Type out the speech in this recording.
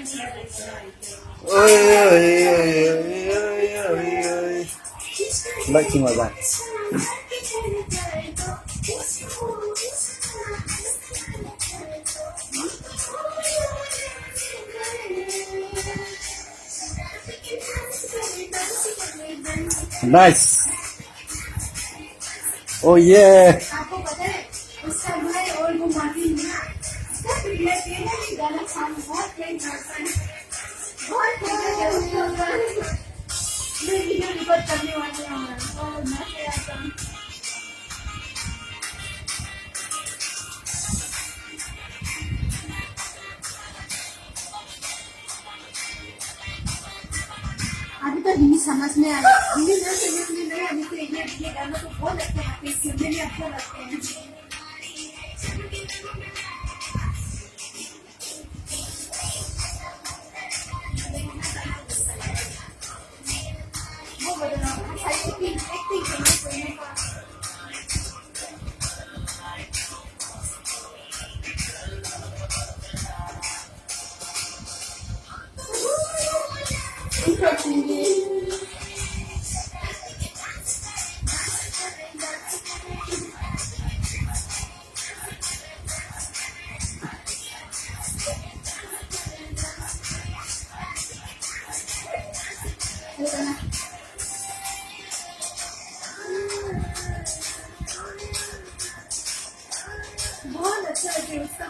Oi, oi, oi, oi, oi, oi. Baik semua kan? Nice. Oh yeah. आपको पता है उसका भाई और वो माफी नहीं उसका पीढ़िया के गाना सॉन्ग बहुत प्ले करता है बहुत मैं वीडियो रिकॉर्ड करने वाली हूँ और मैं से आता हूँ अभी तो हिंदी समझ में आ रहा है हिंदी ना समझ में नहीं अभी तो ये गाना तो बहुत अच्छा लगता है सुनने में अच्छा लगता है वो बदलना एक्टिंग करने कोई का बहुत अच्छा है उसका